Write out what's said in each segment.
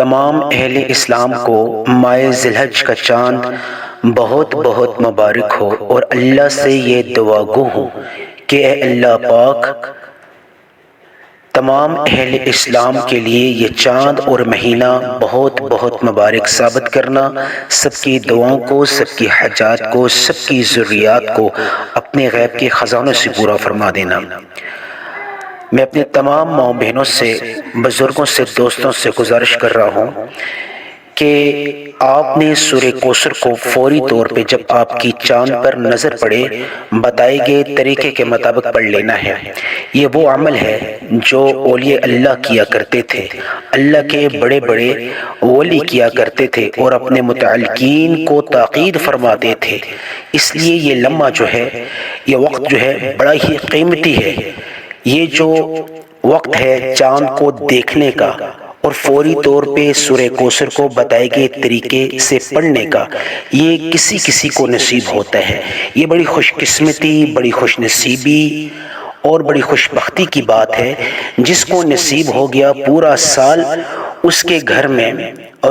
تمام اہل اسلام کو ماہ ذی الحج کا چاند بہت بہت مبارک ہو، اور اللہ سے یہ دعا گو ہوں کہ اے اللہ پاک تمام اہل اسلام کے لیے یہ چاند اور مہینہ بہت بہت مبارک ثابت کرنا، سب کی دعاؤں کو، سب کی حاجات کو، سب کی ضروریات کو اپنے غیب کے خزانوں سے پورا فرما دینا۔ میں اپنے تمام ماؤں بہنوں سے، بزرگوں سے، دوستوں سے گزارش کر رہا ہوں کہ آپ نے سورہ کوثر کو فوری طور پہ جب آپ کی چاند پر نظر پڑے بتائے گئے طریقے کے مطابق پڑھ لینا ہے۔ یہ وہ عمل ہے جو اولیاء اللہ کیا کرتے تھے، اللہ کے بڑے بڑے ولی کیا کرتے تھے اور اپنے متعلقین کو تاکید فرماتے تھے۔ اس لیے یہ لمحہ جو ہے، یہ وقت جو ہے بڑا ہی قیمتی ہے۔ یہ جو وقت ہے چاند کو دیکھنے کا اور فوری طور پہ سورہ کوثر کو بتائے گئے طریقے سے پڑھنے کا، یہ کسی کسی کو نصیب ہوتا ہے۔ یہ بڑی خوش قسمتی، بڑی خوش نصیبی اور بڑی خوش بختی کی بات ہے۔ جس کو نصیب ہو گیا پورا سال اس کے گھر میں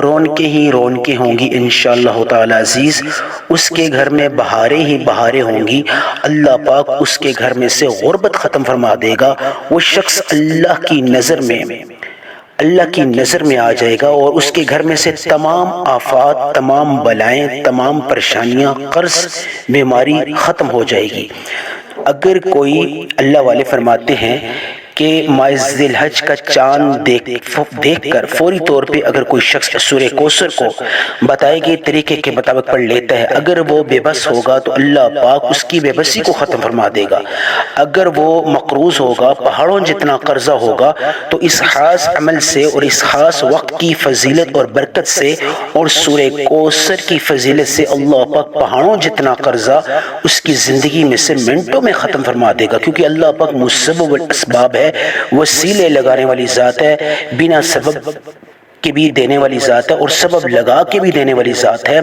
رونقیں ہی رونقیں ہوں گی انشاءاللہ تعالی عزیز، اس کے گھر میں بہاریں ہی بہاریں ہوں گی۔ اللہ پاک اس کے گھر میں سے غربت ختم فرما دے گا۔ وہ شخص اللہ کی نظر میں آ جائے گا اور اس کے گھر میں سے تمام آفات، تمام بلائیں، تمام پریشانیاں، قرض، بیماری ختم ہو جائے گی۔ اگر کوئی، اللہ والے فرماتے ہیں کہ ماہ ذی الحج کا چاند دیکھ کر فوری طور پہ اگر کوئی شخص سورہ کوثر کو بتائے گئے طریقے کے مطابق پڑھ لیتا ہے، اگر وہ بے بس ہوگا تو اللہ پاک اس کی بے بسی کو ختم فرما دے گا۔ اگر وہ مقروض ہوگا، پہاڑوں جتنا قرضہ ہوگا، تو اس خاص عمل سے اور اس خاص وقت کی فضیلت اور برکت سے اور سورہ کوثر کی فضیلت سے اللہ پاک پہاڑوں جتنا قرضہ اس کی زندگی میں سے منٹوں میں ختم فرما دے گا، کیونکہ اللہ پاک مسبب الاسباب ہے، وسیلے لگانے والی ذات ہے، بنا سبب کے بھی دینے والی ذات ہے اور سبب لگا کے بھی دینے والی ذات ہے۔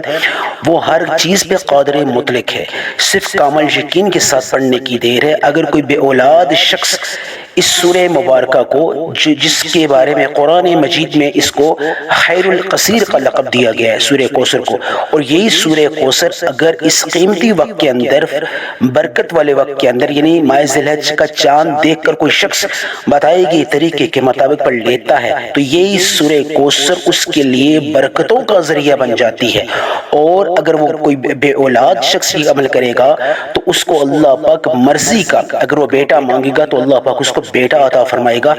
وہ ہر چیز پہ قادر مطلق ہے، صرف کامل یقین کے ساتھ پڑھنے کی دیر ہے۔ اگر کوئی بے اولاد شخص اس سورہ مبارکہ کو، جس کے بارے میں قرآن مجید میں اس کو خیر القصیر کا لقب دیا گیا ہے، سورہ کوثر کو، اور یہی سورہ کوثر اگر اس قیمتی وقت کے اندر، برکت والے وقت کے اندر، یعنی ماہ ذی الحج کا چاند دیکھ کر کوئی شخص بتائے گئے طریقے کے مطابق پڑھ لیتا ہے تو یہی سورہ کوثر اس کے لیے برکتوں کا ذریعہ بن جاتی ہے۔ اور اگر وہ کوئی بے اولاد شخص یہ عمل کرے گا تو اس کو اللہ پاک مرضی کا، اگر وہ بیٹا مانگے گا تو اللہ پاک اس کو بیٹا عطا فرمائے گا،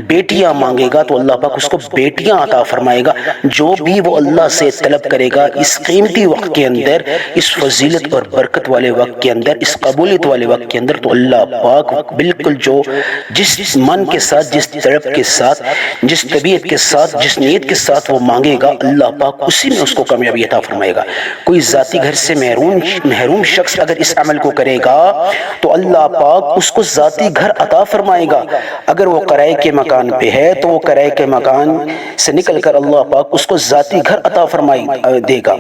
بیٹیاں مانگے گا تو اللہ پاک اس کو بیٹیاں عطا فرمائے گا۔ جو بھی وہ اللہ سے طلب کرے گا اس قیمتی وقت کے اندر، اس فضیلت اور برکت والے وقت کے اندر، اس قبولیت والے وقت کے اندر، تو اللہ پاک بالکل جو جس من کے ساتھ، جس طرف کے ساتھ، جس طبیعت کے ساتھ، جس نیت کے ساتھ وہ مانگے گا، اللہ پاک اسی میں اس کو کامیابی عطا فرمائے گا۔ کوئی ذاتی گھر سے محروم شخص اگر اس عمل کو کرے گا تو اللہ پاک اس کو ذاتی گھر عطا فرمائے گا۔ اگر وہ کرائے کے مکان پہ ہے تو وہ کرائے کے مکان سے نکل کر اللہ پاک اس کو ذاتی گھر عطا فرمائے دے گا۔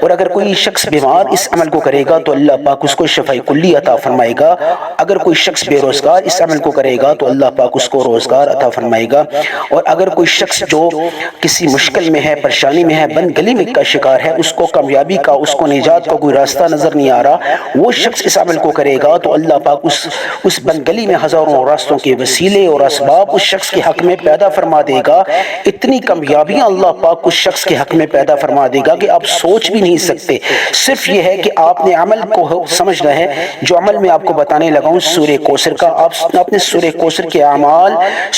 اور اگر کوئی شخص بیمار اس عمل کو کرے گا تو اللہ پاک اس کو شفاء کلی عطا فرمائے گا۔ اگر کوئی شخص بے روزگار اس عمل کو کرے گا تو اللہ پاک اس کو روزگار عطا فرمائے گا۔ اور اگر کوئی شخص جو کسی مشکل میں ہے، پریشانی میں ہے، بند گلی میں کا شکار ہے، اس کو کامیابی کا، اس کو نجات کا کوئی راستہ نظر نہیں آ رہا، وہ شخص اس عمل کو کرے گا تو اللہ پاک اس بند گلی میں ہزاروں راستوں کے وسیلے اور اسباب اس شخص کے حق میں پیدا فرما دے گا۔ اتنی کامیابیاں اللہ پاک اس شخص کے حق میں پیدا فرما دے گا کہ آپ سوچ بھی نہیں سکتے۔ صرف یہ ہے کہ آپ نے عمل کو سمجھنا ہے۔ جو عمل میں آپ کو بتانے لگا ہوں سورہ کوثر کا، آپ نے سورہ کوثر کے اعمال،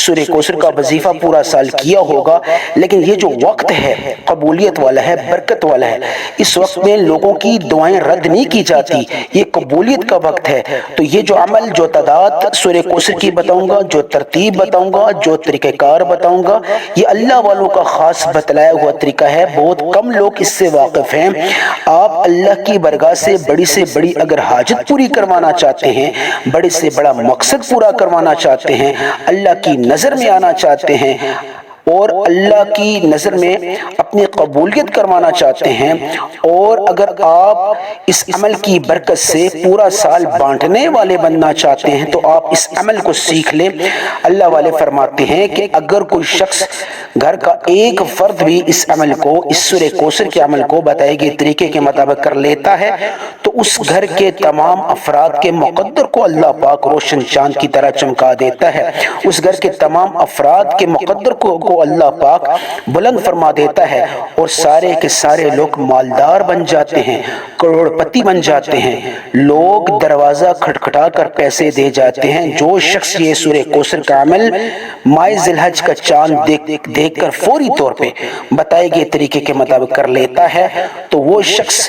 سورہ کوثر کا وظیفہ پورا سال کیا ہوگا، لیکن یہ جو وقت ہے قبولیت والا ہے، برکت والا ہے۔ اس وقت میں لوگوں کی دعائیں رد نہیں کی جاتی، یہ قبولیت کا وقت ہے۔ تو یہ جو عمل، جو تعداد سورہ کوثر کی بتاؤں گا، جو ترتیب بتاؤں گا، جو طریقہ کار بتاؤں گا، یہ اللہ والوں کا خاص بتلایا ہوا طریقہ ہے۔ بہت کم لوگ اس سے واقف ہیں۔ آپ اللہ کی برگاہ سے بڑی اگر حاجت پوری کروانا چاہتے ہیں، بڑے سے بڑا مقصد پورا کروانا چاہتے ہیں، اللہ کی نظر میں آنا چاہتے ہیں، اور اللہ کی نظر میں اپنی قبولیت کروانا چاہتے ہیں، اور اگر آپ اس عمل کی برکت سے پورا سال بانٹنے والے بننا چاہتے ہیں تو آپ اس عمل کو سیکھ لیں۔ اللہ والے فرماتے ہیں کہ اگر کوئی شخص گھر کا ایک فرد بھی اس عمل کو، اس سورہ کوثر کے عمل کو بتائے گئے طریقے کے مطابق کر لیتا ہے تو اس گھر کے تمام افراد کے مقدر کو اللہ پاک روشن چاند کی طرح چمکا دیتا ہے، اس گھر کے تمام افراد کے مقدر کو اللہ پاک بلند فرما دیتا ہے، اور سارے کے سارے لوگ مالدار بن جاتے ہیں، کروڑ پتی بن جاتے ہیں، لوگ دروازہ کھٹکھٹا کر پیسے دے جاتے ہیں۔ جو شخص یہ سورہ کوثر کا عمل ماہ ذی الحج کا چاند دیکھ کر فوری طور پہ بتائے گئے طریقے کے مطابق کر لیتا ہے تو وہ شخص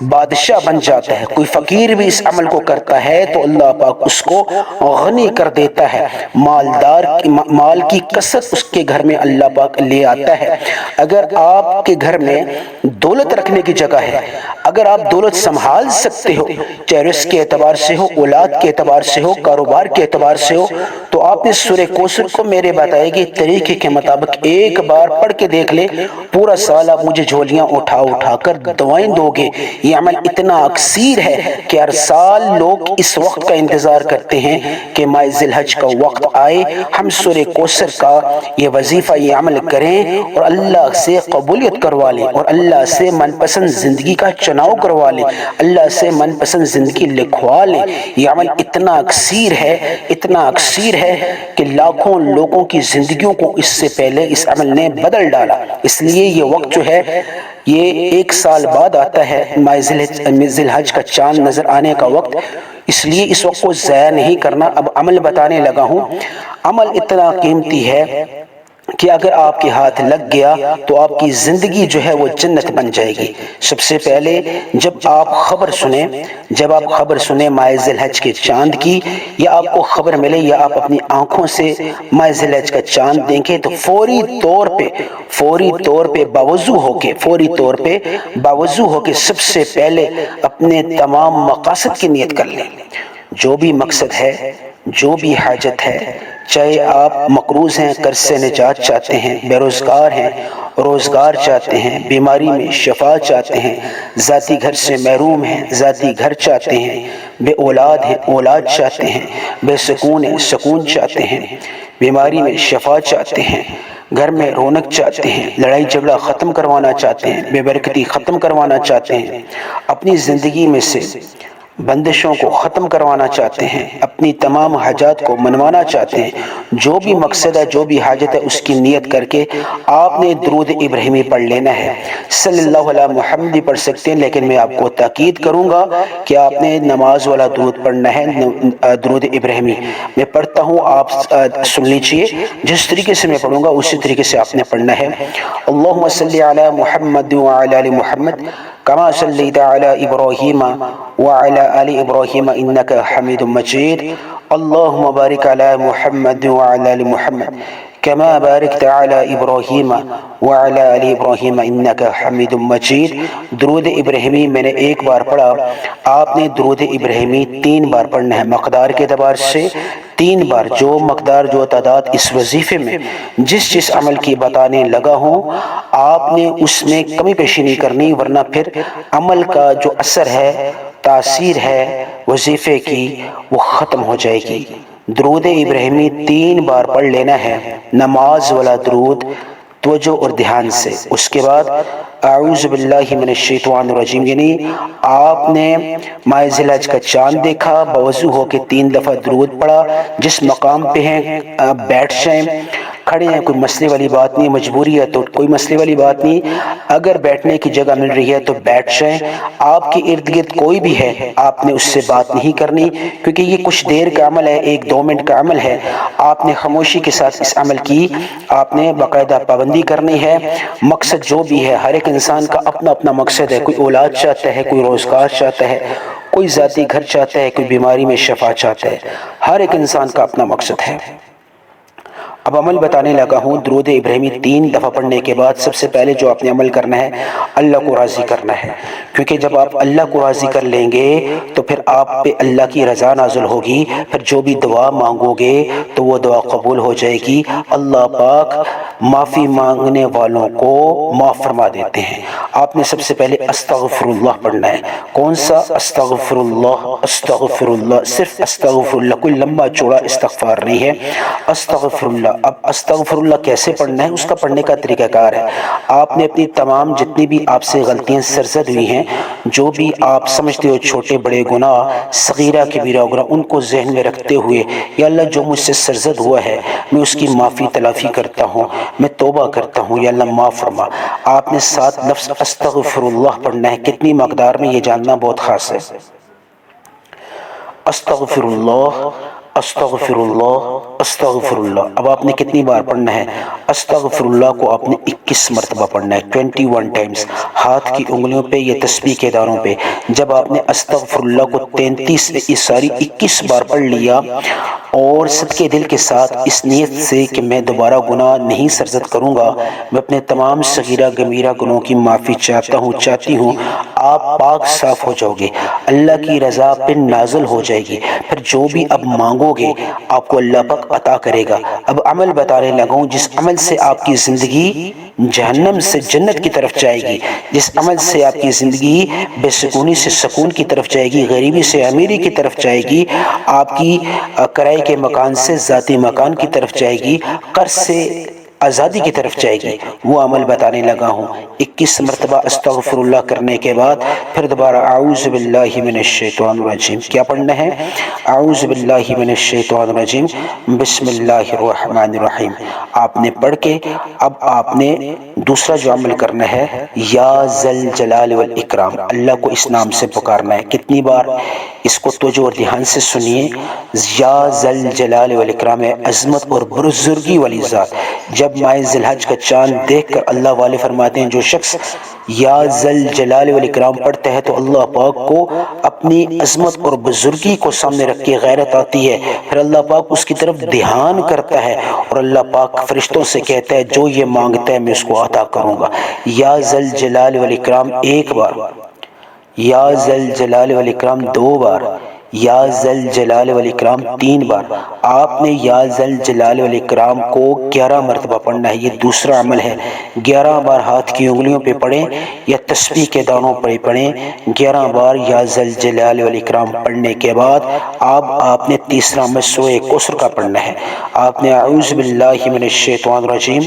بادشاہ بن جاتا ہے۔ کوئی فقیر بھی اس عمل کو کرتا ہے تو اللہ پاک اس کو غنی کر دیتا ہے، مال کی کثرت اس کے گھر میں اللہ پاک لے آتا ہے۔ اگر آپ کے گھر میں دولت رکھنے کی جگہ ہے، اگر آپ دولت سنبھال سکتے ہو، چاہے رزق کے اعتبار سے ہو، اولاد کے اعتبار سے ہو، کاروبار کے اعتبار سے ہو، تو آپ اس سورہ کوثر کو میرے بتائے گئے طریقے کے مطابق ایک بار پڑھ کے دیکھ لیں، پورا سال آپ مجھے جھولیاں اٹھا کر دعائیں دو گے۔ یہ عمل اتنا اکثیر ہے کہ ہر سال لوگ اس وقت کا انتظار کرتے ہیں کہ ماہ ذی الحج کا وقت آئے، ہم سورہ کوثر کا یہ وظیفہ، یہ عمل کریں اور اللہ سے قبولیت کروا لیں، اور اللہ سے من پسند زندگی کا چناؤ کروا لیں، اللہ سے من پسند زندگی لکھوا لیں۔ یہ عمل اتنا اکثیر ہے کہ لاکھوں لوگوں کی زندگیوں کو اس سے پہلے اس عمل نے بدل ڈالا۔ اس لیے یہ وقت جو ہے یہ ایک سال بعد آتا ہے، ماہ ذی الحج کا چاند نظر آنے کا وقت، اس لیے اس وقت کو ضائع نہیں کرنا۔ اب عمل بتانے لگا ہوں۔ عمل اتنا قیمتی ہے کہ اگر آپ کے ہاتھ لگ گیا تو آپ کی زندگی جو ہے وہ جنت بن جائے گی۔ سب سے پہلے جب آپ خبر سنیں ماہ ذی الحج کے چاند کی، یا آپ کو خبر ملے یا آپ اپنی آنکھوں سے ماہ ذی الحج کا چاند دیکھیں تو فوری طور پہ باوضو ہو کے سب سے پہلے اپنے تمام مقاصد کی نیت کر لیں۔ جو بھی مقصد ہے، جو بھی حاجت ہے، چاہے آپ مقروض ہیں، قرض سے نجات چاہتے ہیں، بے روزگار ہیں، روزگار چاہتے ہیں، بیماری میں شفا چاہتے ہیں، ذاتی گھر سے محروم ہیں، ذاتی گھر چاہتے ہیں، بے اولاد ہیں، اولاد چاہتے ہیں، بے سکون ہیں، سکون چاہتے ہیں، بیماری میں شفا چاہتے ہیں، گھر میں رونق چاہتے ہیں، لڑائی جھگڑا ختم کروانا چاہتے ہیں، بے برکتی ختم کروانا چاہتے ہیں، اپنی زندگی میں سے بندشوں کو ختم کروانا چاہتے ہیں، اپنی تمام حاجات کو منوانا چاہتے ہیں، جو بھی مقصد ہے، جو بھی حاجت ہے، اس کی نیت کر کے آپ نے درود ابراہیمی پڑھ لینا ہے۔ صلی اللہ علیہ محمد پڑھ سکتے ہیں، لیکن میں آپ کو تاکید کروں گا کہ آپ نے نماز والا درود پڑھنا ہے، درود ابراہیمی میں پڑھتا ہوں، آپ سن لیجئے، جس طریقے سے میں پڑھوں گا اسی طریقے سے آپ نے پڑھنا ہے۔ اللہم صلی علی محمد وعلی آل محمد کما صلیت علی ابراہیم وعلی آل ابراہیم انک حمید مجید۔ اللہم بارک علی محمد وعلی آل محمد کما بارکت علی ابراہیم وعلی آل ابراہیم انک حمید مجید۔ درود ابراہیمی میں نے ایک بار پڑھا، آپ نے درود ابراہیمی 3 بار پڑھنا ہے، مقدار کے اعتبار سے 3 بار، جو مقدار جو تعداد اس وظیفے میں جس عمل کی بتانے لگا ہوں آپ نے اس میں کمی پیشی نہیں کرنی، ورنہ پھر عمل کا جو اثر ہے، تاثیر ہے وظیفے کی، وہ ختم ہو جائے گی۔ درود ابراہیمی 3 بار پڑھ لینا ہے، نماز والا درود، توجہ اور دھیان سے۔ اس کے بعد اعوذ باللہ من الشیطان الرجیم، یعنی آپ نے ماہ ذی الحج کا چاند دیکھا، باوضو ہو کے 3 دفعہ درود پڑھا، جس مقام پہ ہیں بیٹھ جائیں، کھڑے ہیں کوئی مسئلے والی بات نہیں، مجبوری ہے تو کوئی مسئلے والی بات نہیں، اگر بیٹھنے کی جگہ مل رہی ہے تو بیٹھ جائیں۔ آپ کے ارد گرد کوئی بھی ہے، آپ نے اس سے بات نہیں کرنی، کیونکہ یہ کچھ دیر کا عمل ہے، 1-2 منٹ کا عمل ہے، آپ نے خاموشی کے ساتھ اس عمل کی آپ نے باقاعدہ پابندی کرنی ہے۔ مقصد جو بھی ہے، ہر ایک انسان کا اپنا اپنا مقصد ہے، کوئی اولاد چاہتا ہے، کوئی روزگار چاہتا ہے، کوئی ذاتی گھر چاہتا ہے، کوئی بیماری میں شفا چاہتا ہے، ہر ایک انسان کا اپنا مقصد ہے۔ اب عمل بتانے لگا ہوں۔ درود ابراہیمی 3 دفعہ پڑھنے کے بعد سب سے پہلے جو آپ نے عمل کرنا ہے، اللہ کو راضی کرنا ہے، کیونکہ جب آپ اللہ کو راضی کر لیں گے تو پھر آپ پہ اللہ کی رضا نازل ہوگی، پھر جو بھی دعا مانگو گے تو وہ دعا قبول ہو جائے گی۔ اللہ پاک معافی مانگنے والوں کو معاف فرما دیتے ہیں۔ آپ نے سب سے پہلے استغفر اللہ پڑھنا ہے۔ کون سا؟ استغفر اللہ، استغفر اللہ، صرف استغفر اللہ، کوئی لمبا چوڑا استغفار نہیں ہے، استغفر اللہ۔ اب استغفر اللہ کیسے پڑھنا ہے، اس کا پڑھنے کا طریقہ کار ہے۔ آپ نے اپنی تمام جتنی بھی آپ سے غلطیاں سرزد ہوئی ہیں، جو بھی آپ سمجھتے ہو چھوٹے بڑے گناہ، صغیرہ کبیرہ گناہ، ان کو ذہن میں رکھتے ہوئے، یا اللہ جو مجھ سے سرزد ہوا ہے میں اس کی معافی تلافی کرتا ہوں، میں توبہ کرتا ہوں، یا اللہ معاف فرما۔ آپ نے 7 لفظ استغفر اللہ پڑھنا ہے۔ کتنی مقدار میں یہ جاننا بہت خاص ہے۔ استغفر اللہ، استغفر اللہ، استغفر اللہ۔ اب آپ نے کتنی بار پڑھنا ہے؟ استغفر اللہ کو آپ نے 21 مرتبہ پڑھنا ہے، 21 ٹائمز، ہاتھ کی انگلیوں پہ یا تسبیح کے دانوں پہ۔ جب آپ نے استغفر اللہ کو 21 بار پڑھ لیا اور صدقے دل کے ساتھ اس نیت سے کہ میں دوبارہ گناہ نہیں سرزد کروں گا، میں اپنے تمام صغیرہ گمیرہ گناہوں کی معافی چاہتی ہوں، آپ پاک صاف ہو جاؤ گے، اللہ کی رضا پہ نازل ہو جائے گی۔ پھر جو بھی اب مانگو گے آپ کو اللہ پاک عطا کرے گا۔ اب عمل بتانے لگا ہوں، جس عمل سے آپ کی زندگی جہنم سے جنت کی طرف جائے گی، جس عمل سے آپ کی زندگی بے سکونی سے سکون کی طرف جائے گی، غریبی سے امیری کی طرف جائے گی، آپ کی کرائے کے مکان سے ذاتی مکان کی طرف جائے گی، قرض سے آزادی کی طرف جائے گی، وہ عمل بتانے لگا ہوں۔ 21 مرتبہ استغفر اللہ کرنے کے بعد پھر دوبارہ اعوذ باللہ من الشیطان الرجیم کیا پڑھنا ہے؟ اعوذ باللہ من الشیطان الرجیم بسم اللہ الرحمن الرحیم آپ نے پڑھ کے اب آپ نے دوسرا جو عمل کرنا ہے، یا ذل جلال والاکرام، اللہ کو اس نام سے پکارنا ہے۔ کتنی بار؟ اس کو توجہ اور دھیان سے سنیے۔ یا ذل جلال والاکرام ہے عظمت اور بزرگی والی ذات۔ جب ماہ ذی الحج کا چاند دیکھ کر اللہ والے فرماتے ہیں جو شخص یا ذل جلال والاکرام پڑھتا ہے تو اللہ پاک کو اپنی عظمت اور بزرگی کو سامنے رکھ کے غیرت آتی ہے، پھر اللہ پاک اس کی طرف دھیان کرتا ہے اور اللہ پاک فرشتوں سے کہتا ہے جو یہ مانگتا ہے میں اس کو عطا کروں گا۔ یا ذل جلال والاکرام 1 بار، یا ذل جلال والاکرام 2 بار، یا ذل جلال والاکرام 3 بار۔ آپ نے یا ذل جلال والاکرام کو 11 مرتبہ پڑھنا ہے، یہ دوسرا عمل ہے۔ 11 بار ہاتھ کی انگلیوں پہ پڑھیں یا تسبیح کے دانوں پر پڑھیں۔ 11 بار یا ذل جلال والاکرام پڑھنے کے بعد آپ نے تیسرا عمل سورہ کوثر کا پڑھنا ہے۔ آپ نے اعوذ باللہ من الشیطان الرجیم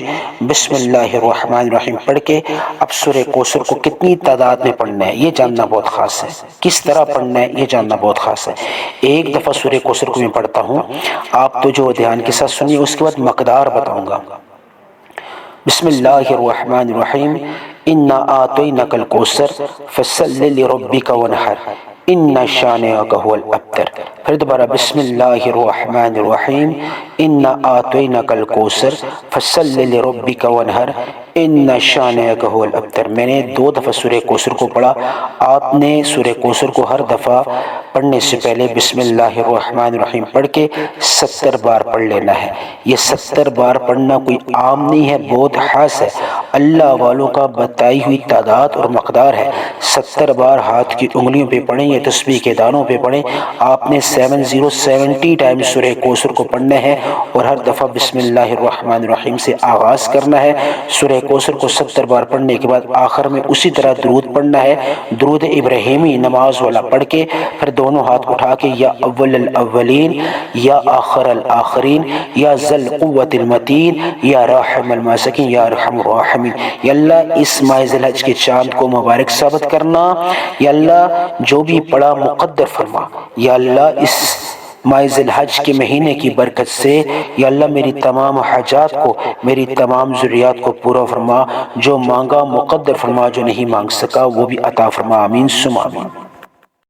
بسم اللہ الرحمن الرحیم پڑھ کے اب سورہ کوثر کو کتنی تعداد میں پڑھنا ہے یہ جاننا بہت خاص ہے، کس طرح پڑھنا ہے یہ جاننا بہت خاص ہے۔ ایک دفعہ سورہ کوثر کو میں پڑھتا ہوں، آپ تو جو دھیان کے ساتھ سنیے، اس کے بعد مقدار بتاؤں گا۔ بسم اللہ الرحمن الرحیم انا اعطیناک الکوثر فصل لربک وانحر ان شانئک هو الابتر۔ پھر دوبارہ بسم اللہ الرحمن الرحیم انا اعطیناک الکوثر فصل لربک وانحر ان شانئک هو الابتر۔ میں نے 2 دفعہ سورہ کوثر کو پڑھا، آپ نے سورہ کوثر کو ہر دفعہ پڑھنے سے پہلے بسم اللہ الرحمن الرحیم پڑھ کے 70 بار پڑھ لینا ہے۔ یہ 70 بار پڑھنا کوئی عام نہیں ہے، بہت خاص ہے، اللہ والوں کا بتائی ہوئی تعداد اور مقدار ہے۔ 70 بار ہاتھ کی انگلیوں پہ پڑھیں یا تسبیح کے دانوں پہ پڑھیں۔ آپ نے 70 ٹائم سورہ کوثر کو پڑھنا ہے اور ہر دفعہ بسم اللہ الرحمن الرحیم سے آغاز کرنا ہے۔ سورہ کوثر کو 70 بار پڑھنے کے بعد آخر میں اسی طرح درود پڑھنا ہے، درود ابراہیمی نماز والا پڑھ کے پھر دونوں ہاتھ اٹھا کے یا اول الاولین یا آخر الاخرین یا ذل قوت المتین یا راحم المساکین یا ارحم الراحمین۔ یا اللہ اس ماہ ذی الحج کے چاند کو مبارک ثابت کرنا، یا اللہ جو بھی پڑھا مقدر فرما، یا اللہ اس ماہ ذی الحج کے مہینے کی برکت سے یا اللہ میری تمام حاجات کو، میری تمام ضروریات کو پورا فرما، جو مانگا مقدر فرما، جو نہیں مانگ سکا وہ بھی عطا فرما، آمین ثم آمین۔